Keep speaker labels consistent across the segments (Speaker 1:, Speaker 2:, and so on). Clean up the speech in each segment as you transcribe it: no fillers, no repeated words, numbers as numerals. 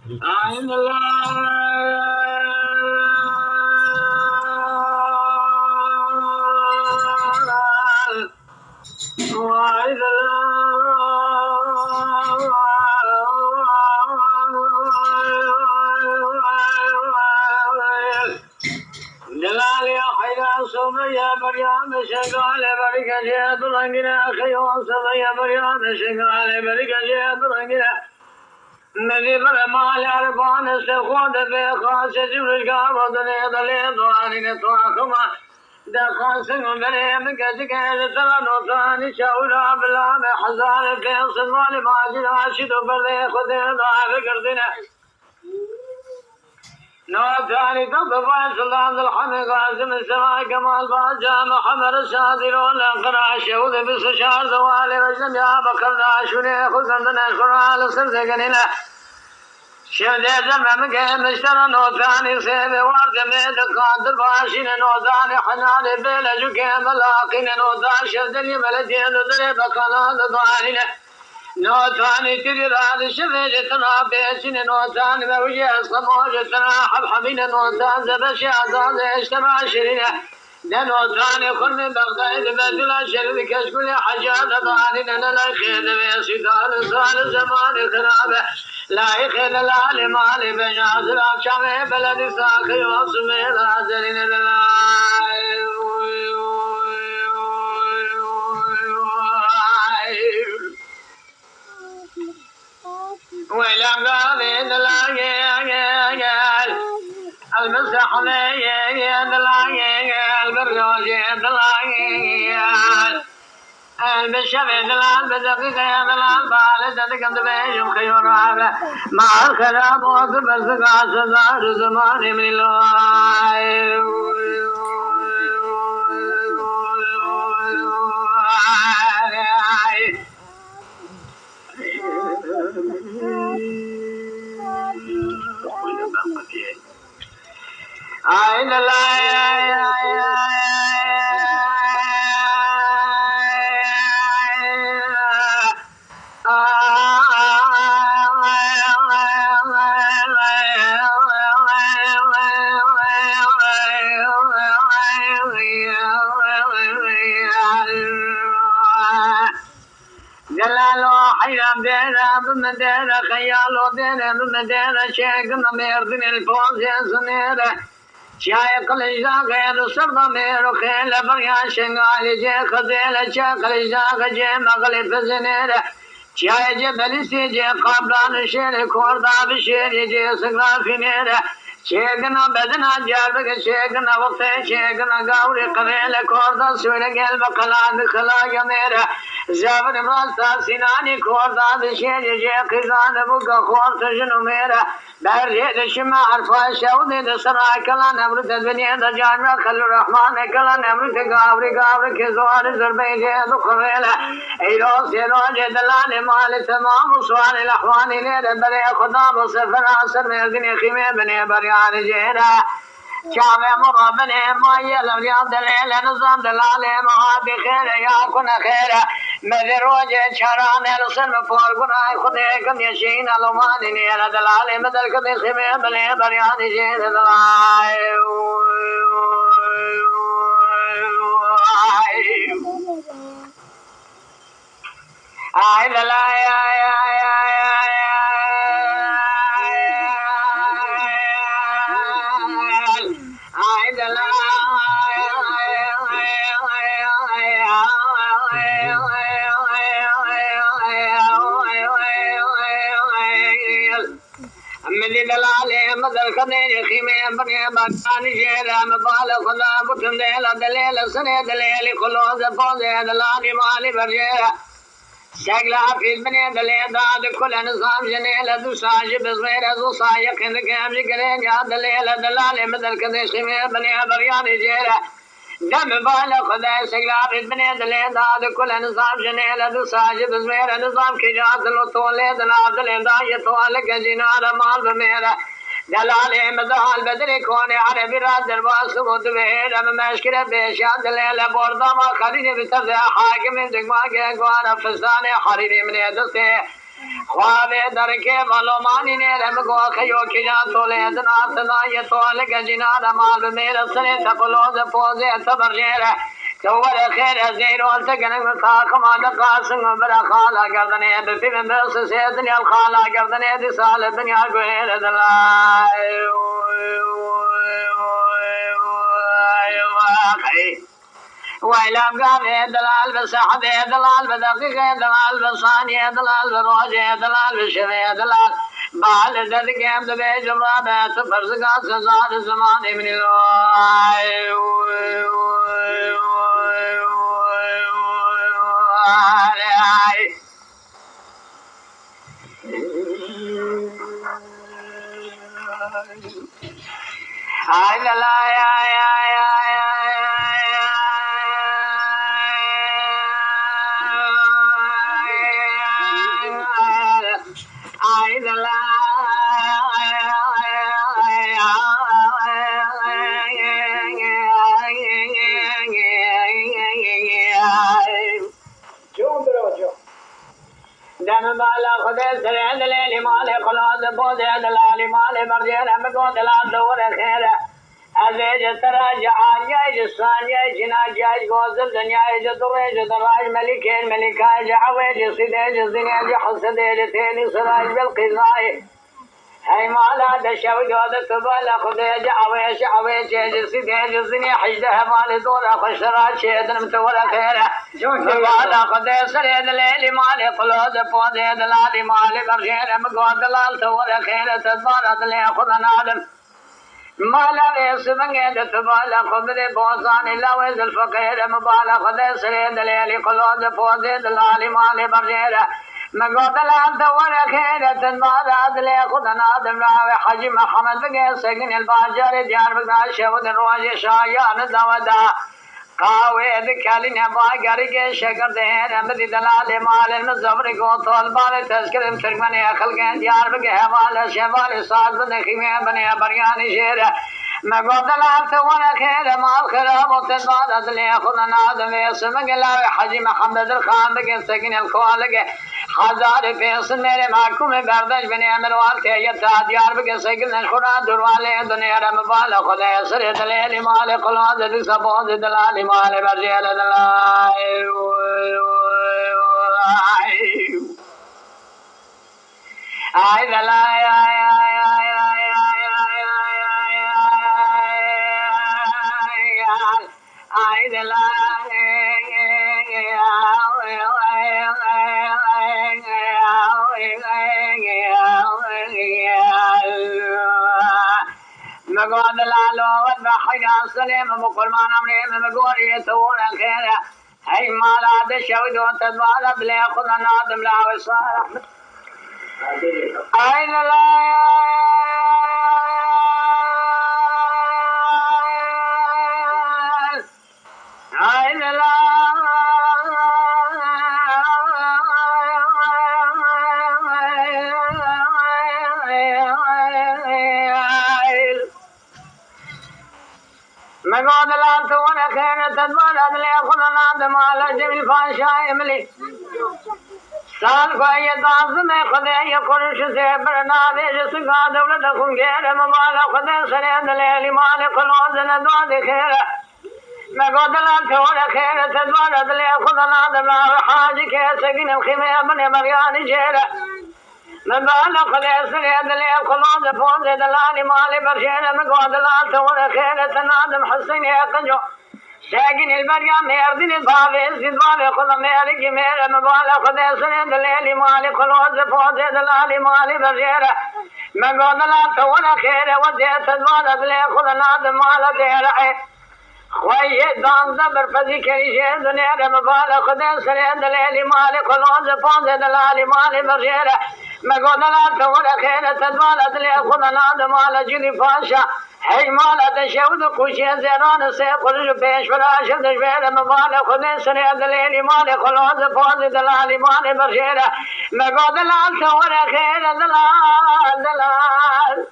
Speaker 1: عين الله وعين جلالي حيا سمية مريم شغال بركة جهة رنجنا خيو سمية مريم شغال بركة جهة رنجنا نجيب المال عرفان استخوض في خاص جبريل قابضني ضلي ضواني طواخما دخل سنو بريم كتكيد ترنو ثاني شاورا بلا محزان في صنوالي ماجد عاشدو بري خدين ضعف قردنا نوثاني تطفى سلطان الحمد قاسم السماء كمال باجا محمد الشاذرون القرع الشهود بسشار دوالي والجميع بكرنا شوني خزندنا خرال سرزقننا شهد زمم مشترى نوثاني سيبي وارجمي دقات باشين نوثاني حناني بيلا جوكي ملاقين نوثان شهدني ملتين دري بقلان دوانينا نوثاني تريران شفيجتنا بيشين نوثاني موجي أصموجتنا حبحبين نوثان زبشي عزاز اشترى شرينا نوثاني خرم بغداد بدلا شرد كشكل حجاد ضانينا للا خيد بيسيطان سال زمان خرابه لا يخيل العالي مالي بجاز الأبشامي بلد ساقي وصمي العزلين ويلم قاضي دلاجي المسح لي دلاجي البرجوجي دلاجي المشفي دلال بدقيقة دلال بالد دقند بيجم خيور عابة مع الخراب وقبل سقع سزار زماني من الله عين الله جلالو حيرام دينا بمدينة خيالو دينا بمدينة شيخنا ميردين الفوز يا سنيرة شايق الإجزاق يا السرد ميرو خيل بريا شنغالي جي خزيلة شاق الإجزاق جي مغلب زنيرة شاي جبل سيجي قابلان شيري كوردا بشيري جي سقرا في نيرة شيخنا بدنا جاربك شيخنا وقت شيخنا قاوري قبيلة كوردا سويل قلب قلاد خلاق ميرة زابر مراستا سناني كوردا بشيري جي قزان بقى خورت جنو ميرة برجي دشما عرفا شودي دسرا كلا نمرت الدنيا دجانا خل الرحمن كلا نمرت قاوري كزوار زربي جي دخريلة ايرو سيرو جدلان مال تمام سوال الأحوان ليرة بري خدا بصفر عصر مردني خيمة بني بريان جيرة شعب مرابني ما يلم يا دليل نظام دلالي ما بخير يا كن خير مذر وجه شران السلم فوقنا خدي كم يشين الوماني يا دلالي مدل كم خيمة بني بريان جيرة دلالي ay la la ay ay ay ay la la ملي دلالي مدل خدي خيمة بني بطاني جيرا مبال خدا بطن ديلا دليل سنة دليل خلوز فوز دلالي مالي برجيرا شغلة في بني دليل داد كل نظام جنيل دو ساجب صغير دو سايق عندك أمشي كرين يا دليل دلالي مدل خدي خيمة بني برياني جيرا دم بالا خدا شغلة في بني دليل داد كل نظام جنيل دو ساجب صغير نظام كجات لو تولي دلال دا يتوالك جنار مال بميرا دلالي مدال بدري كوني عربي راد درباس موت بهير أما مشكلة بيشاد دليل بوردا ما خليني بتفزع حاكم دقما كيقوانا فساني حريني من يدسي خوابه درکه معلومانی نیره مگو خیو که جان توله دنا صدای توله که جنان مال بمیر سنه تقلوز پوزه تبرجیره كور خير زير والتقن مكاكم على قاسم بلا خالا قردني بفيم بس سيدني الخالا قردني دي سال الدنيا قوير دلاي ويلام قامي دلال بسحبي دلال بدقيقة دلال بصانية دلال بروجة دلال بشفية دلال بعد ذلك يمد بيج الرابع تفرزقات سزار الزمان من الله دم بالا خدای سر دلی مال خلاص بوده دلالی مال مرجع مگو دلال دور خیر ازیج تراج آنیج سانیج جناج گوزل دنیاج دوریج دراج ملکین ملکای جعویج سیدیج زنیج حسدیج تینی سراج بالقضای هی مالا دشوی گود تبالا خدای جعویج عویج سیدیج زنی حجده مال دور خشراج شیدن متور خیر مالا خدای سر دلی مال خلاص بوده دلالی مال مرجع مگو دلال دور خیر تدبار دلی خدا نادم مالا سبنگه تبالا خبر بوزان لاوز الفقير مبالا خد سر دليل قلوز فوز دلال مال برجيرة مقو دلال دور خير تنبالا دلي خد نادم راوي حجي محمد بقى سجن الباجر ديار بقى شود الروج شايان دودا قاوي ذكالين باقر کے شکر دین امدی دلال مال المزبر کو طالبان تذکر ترکمن خلق دیار بگه حوال شوال ساز بنخیمه بنی بریان شیر مگو دلال تون خیر مال خراب و تدباد ادلی خدا نادم اسم گلا حجی محمد الخان بگه سکن الخوالگ ہزار پیس میرے محکوم بردش بنی امروال تیتا دیار بگه سکن خدا دروال دنیا رم بالا خدا سر دلیل مال قلوز دل سبوز دلال مال برجل دلال آی دلال آی دلال مگو دلالو والبحر سلیم مقرمان امریم مگوری تون خیر هی مالا دشود و تدوال دلی خدا نادم لاو صالح آی دلال آی دلال مگو دلال تون خیر تدوال دلی خدا نادم آلا جمیل فانشای ملی سال کو یہ داز میں خدا یہ قرش سے برنا دے جس کا دولت خنگیر مبالا خدا سر دلیل مال قلوز ندو دے خیر میں کو دلال چھوڑ خیر تدوار دلے خدا نادم حاج کے سگن الخیمہ بن مریان شیر مبالا خدا سر دلیل قلوز فوز دلال مال برشیر میں کو دلال چھوڑ خیر تنادم حسین قنجو شاكين البريا ميردين البابي سيدوالي خذ ميرك مير مبالا خذ سنين دليلي مالي خلوز فوزي دلالي مالي برجيرة مقو دلال تونا خير ودي تدوال دلي خذ ناد مالا ديرعي خوي دان زبر فزي كريشي دنيا مبالا خذ سنين دليلي مالي خلوز فوزي دلالي مالي برجيرة مقو دلال تونا خير تدوال دلي خذ ناد مالا جلي فاشا هی مالا تشود خوشی زیران سے خرج پیش فراش دشویر مبال خود سر دلیلی مال خلاص فوز دلالی مال برشیر مگو دلال تور خیر دلال دلال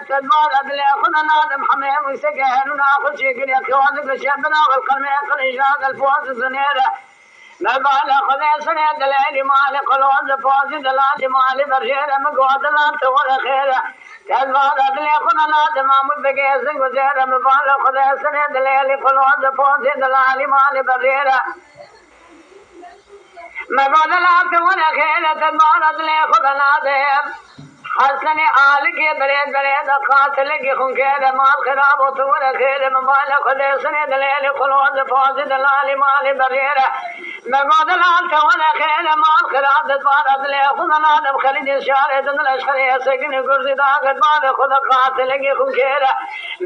Speaker 1: تدبار دلی خود نادم حمیم سکهرنا خوشی کری اخوان کشبنا والقلم اقل اشراق الفوز زنیر مبالا خدا سنة دلالي مالي قلوز فوزي دلالي مالي برشيرة مقوة دلالة ولا خيرة كالبالا دلي خنا نادم عمود بقيسن وزيرة مبالا خدا سنة دلالي قلوز فوزي دلالي مالي برشيرة مقوة دلالة ولا خيرة كالبالا دلي خنا نادم حسني آلك بريد بريد قاتل کی خون کے مال خراب ہو تو نہ کھیل موبائل خدے سنے دلیل قلوز فوز دلال مال بریر میں دلال تو نہ کھیل مال خراب دوار دل خدا نادم خالد شار دل لشکر سگن گرز داغ مال خدا قاتل کی خون کے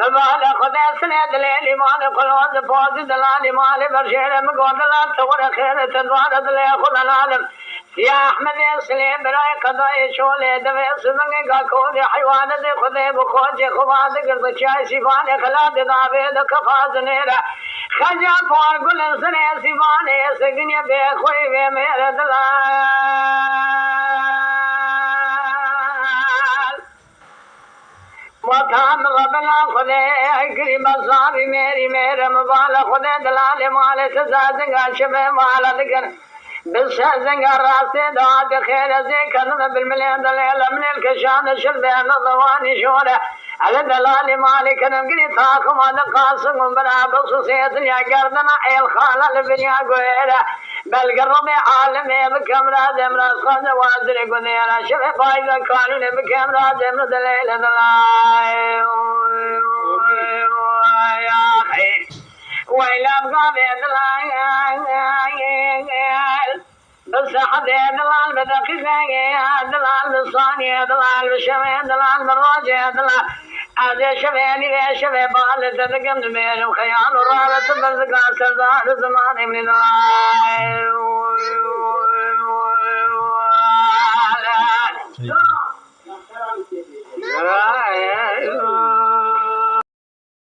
Speaker 1: موبائل خدے سنے دلیل مال قلوز فوز دلال مال بریر میں دلال تو نہ کھیل دوار دل خدا نادم يا أحمد يا سليم براي قضاء شولي دمي سمني قاكودي حيوانة دي خذي بخوجي خبازي قرد شاي سيفاني خلاد دابي دكفا زنيرة خجا فور قل سني سيفاني سقني بيخوي بمير دلال وطام غبنا خذي اكري بصابي ميري ميري مبالا خذي دلال مالي سزازنقا شبه مالا ذكر بالسازنقا راسي دعات خير زيكنا بالمليان دليل من الكشان شربين الضواني شورة على دلال مالك نمقري تاكم هذا قاسم بنا بخصوصية يا قردنا اي الخالة لبنيا قويرة بل قرب عالمي بكامرا دمرا صد وازري قديرة شبه فايدة قانوني بكامرا دمرا دليل دلال يا أخي وإلى أبقى دلال بس حدي دلال بدقيقة دلال بالصانية دلال بالشمع دلال بالراجع دلال هذا شبيني يا شباب بالي تدقم دمير وخيال ورالة برزقا سردار زمان من دلال